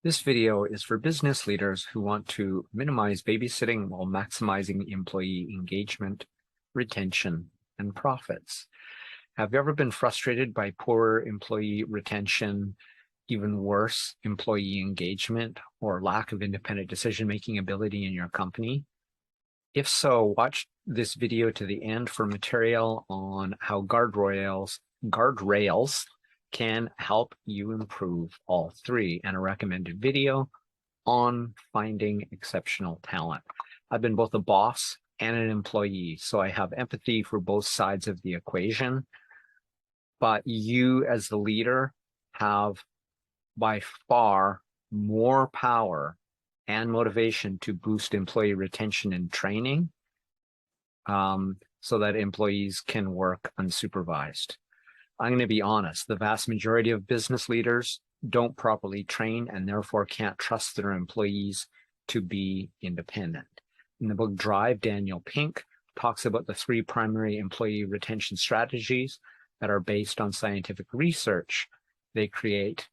This video is for business leaders who want to minimize babysitting while maximizing employee engagement, retention, and profits. Have you ever been frustrated by poor employee retention, even worse, employee engagement, or lack of independent decision-making ability in your company? If so, watch this video to the end for material on how guardrails can help you improve all three, and a recommended video on finding exceptional talent. I've been both a boss and an employee, so I have empathy for both sides of the equation. But you as the leader have by far more power and motivation to boost employee retention and training so that employees can work unsupervised. I'm going to be honest, the vast majority of business leaders don't properly train and therefore can't trust their employees to be independent. In the book Drive, Daniel Pink talks about the three primary employee retention strategies that are based on scientific research. They create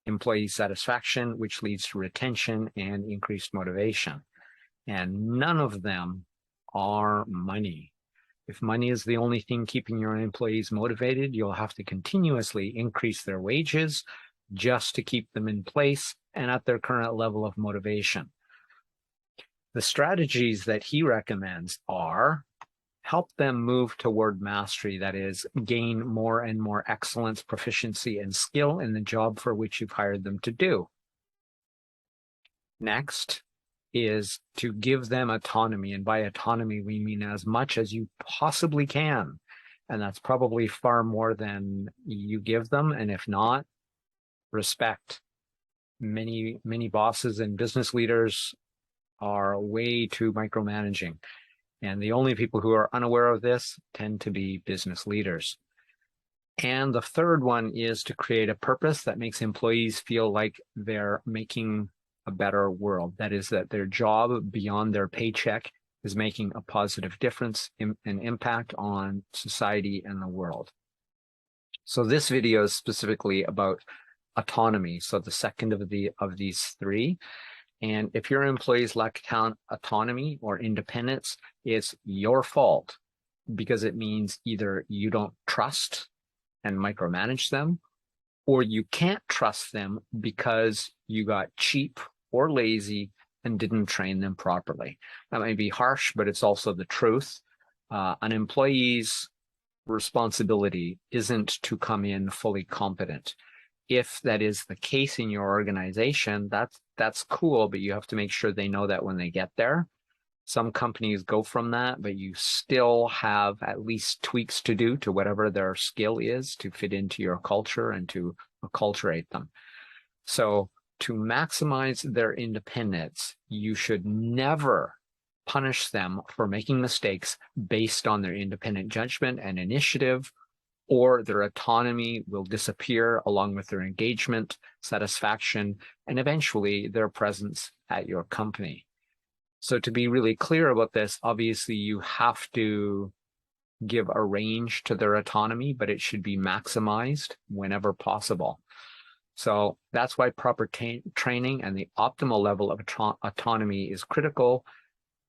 employee satisfaction, which leads to retention and increased motivation. And none of them are money. If money is the only thing keeping your employees motivated, you'll have to continuously increase their wages just to keep them in place and at their current level of motivation. The strategies that he recommends are help them move toward mastery, that is, gain more and more excellence, proficiency, and skill in the job for which you've hired them to do. Next is to give them autonomy, and by autonomy we mean as much as you possibly can, and that's probably far more than you give them. And if not, respect. Many bosses and business leaders are way too micromanaging, and the only people who are unaware of this tend to be business leaders. And the third one is to create a purpose that makes employees feel like they're making a better world. That is, that their job beyond their paycheck is making a positive difference and impact on society and the world. So this video is specifically about autonomy. So the second of these three. And if your employees lack autonomy or independence, it's your fault, because it means either you don't trust and micromanage them, or you can't trust them because you got cheap or lazy and didn't train them properly. That may be harsh, but it's also the truth. An employee's responsibility isn't to come in fully competent. If that is the case in your organization, that's cool, but you have to make sure they know that when they get there. Some companies go from that, but you still have at least tweaks to do to whatever their skill is to fit into your culture and to acculturate them. So to maximize their independence, you should never punish them for making mistakes based on their independent judgment and initiative, or their autonomy will disappear along with their engagement, satisfaction, and eventually their presence at your company. So to be really clear about this, obviously you have to give a range to their autonomy, but it should be maximized whenever possible. So that's why proper training and the optimal level of autonomy is critical.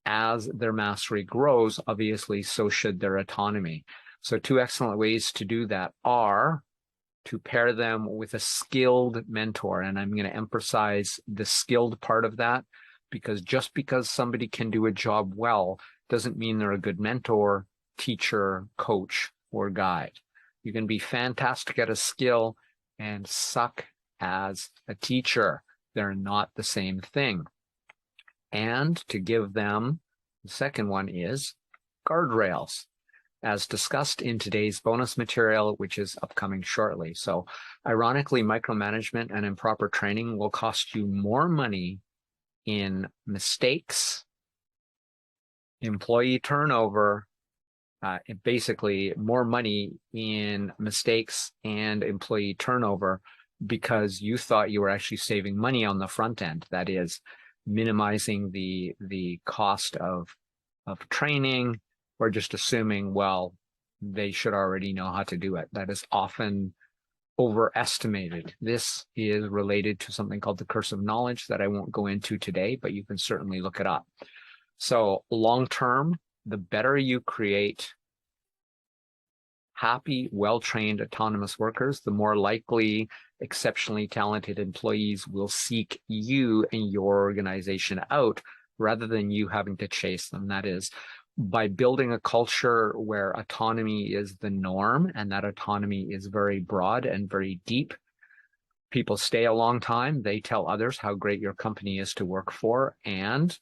As their mastery grows, obviously, so should their autonomy. So two excellent ways to do that are to pair them with a skilled mentor. And I'm going to emphasize the skilled part of that, because just because somebody can do a job well doesn't mean they're a good mentor, teacher, coach, or guide. You can be fantastic at a skill and suck as a teacher. They're not the same thing. And to give them, the second one is guardrails, as discussed in today's bonus material, which is upcoming shortly. So ironically, micromanagement and improper training will cost you more money in mistakes, employee turnover, basically more money in mistakes and employee turnover, because you thought you were actually saving money on the front end. That is, minimizing the cost of training, or just assuming, well, they should already know how to do it. That is often overestimated. This is related to something called the curse of knowledge that I won't go into today, but you can certainly look it up. So long term, the better you create happy, well-trained, autonomous workers, the more likely exceptionally talented employees will seek you and your organization out rather than you having to chase them. That is, by building a culture where autonomy is the norm, and that autonomy is very broad and very deep, people stay a long time. They tell others how great your company is to work for, and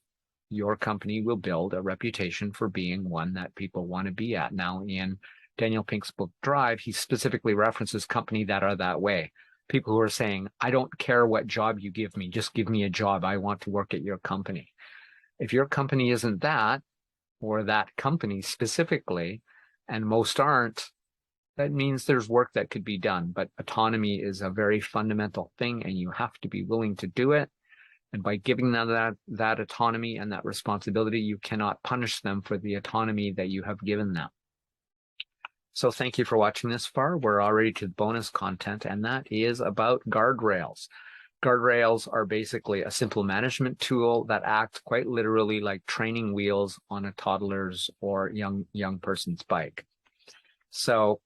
your company will build a reputation for being one that people want to be at. Now, in Daniel Pink's book Drive, he specifically references companies that are that way. People who are saying, I don't care what job you give me, just give me a job. I want to work at your company. If your company isn't that, or that company specifically, and most aren't, that means there's work that could be done. But autonomy is a very fundamental thing, and you have to be willing to do it. And by giving them that autonomy and that responsibility, you cannot punish them for the autonomy that you have given them. So thank you for watching this far. We're already to bonus content, and that is about guardrails. Guardrails are basically a simple management tool that acts quite literally like training wheels on a toddler's or young person's bike. So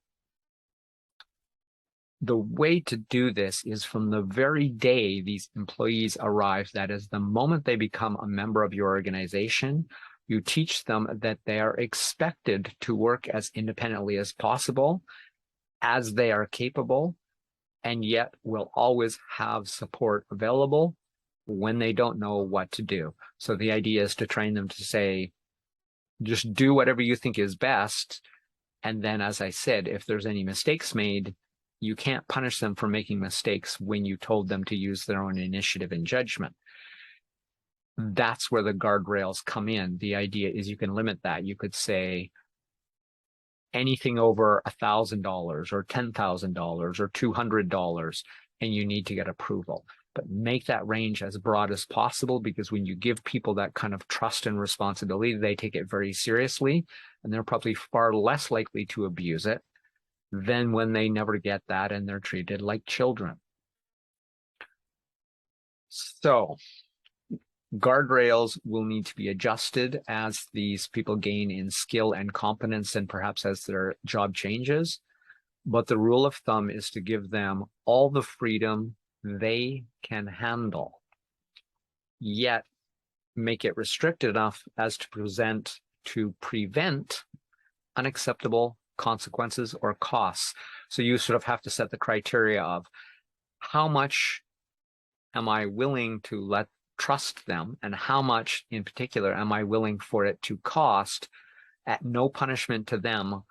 the way to do this is from the very day these employees arrive, that is the moment they become a member of your organization, you teach them that they are expected to work as independently as possible, as they are capable, and yet will always have support available when they don't know what to do. So the idea is to train them to say, just do whatever you think is best. And then, as I said, if there's any mistakes made, you can't punish them for making mistakes when you told them to use their own initiative and judgment. That's where the guardrails come in. The idea is you can limit that. You could say anything over $1,000 or $10,000 or $200, and you need to get approval. But make that range as broad as possible, because when you give people that kind of trust and responsibility, they take it very seriously, and they're probably far less likely to abuse it than when they never get that and they're treated like children. So guardrails will need to be adjusted as these people gain in skill and competence, and perhaps as their job changes. But the rule of thumb is to give them all the freedom they can handle, yet make it restricted enough as to prevent unacceptable consequences or costs. So you sort of have to set the criteria of how much am I willing to trust them, and how much in particular am I willing for it to cost at no punishment to them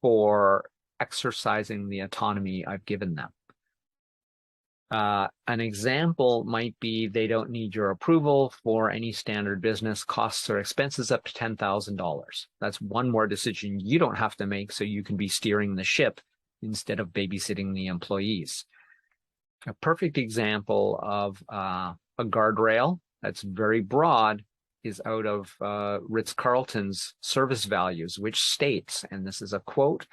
for exercising the autonomy I've given them. An example might be they don't need your approval for any standard business costs or expenses up to $10,000. That's one more decision you don't have to make, so you can be steering the ship instead of babysitting the employees. A perfect example of a guardrail that's very broad is out of Ritz-Carlton's service values, which states, and this is a quote,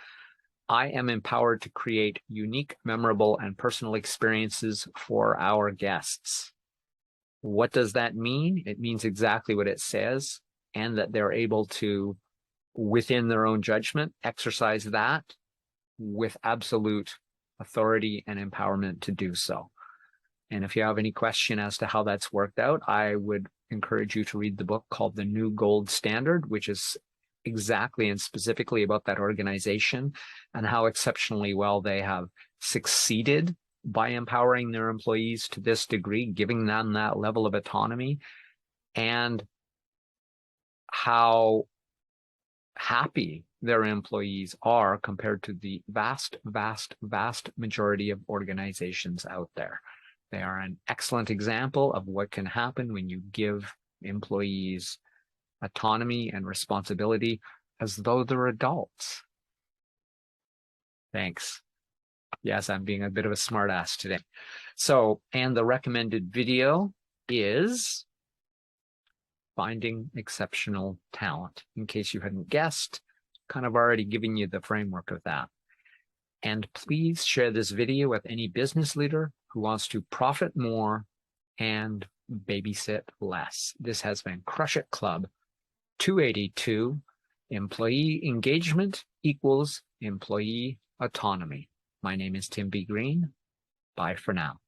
"I am empowered to create unique, memorable, and personal experiences for our guests." What does that mean? It means exactly what it says, and that they're able to, within their own judgment, exercise that with absolute authority and empowerment to do so. And if you have any question as to how that's worked out, I would encourage you to read the book called The New Gold Standard, which is exactly and specifically about that organization and how exceptionally well they have succeeded by empowering their employees to this degree, giving them that level of autonomy, and how happy their employees are compared to the vast majority of organizations out there. They are an excellent example of what can happen when you give employees autonomy and responsibility as though they're adults. Thanks. Yes, I'm being a bit of a smartass today. So, and the recommended video is Finding Exceptional Talent. In case you hadn't guessed, kind of already giving you the framework of that. And please share this video with any business leader who wants to profit more and babysit less. This has been Crush It Club 282. Employee engagement equals employee autonomy. My name is Tim B. Green. Bye for now.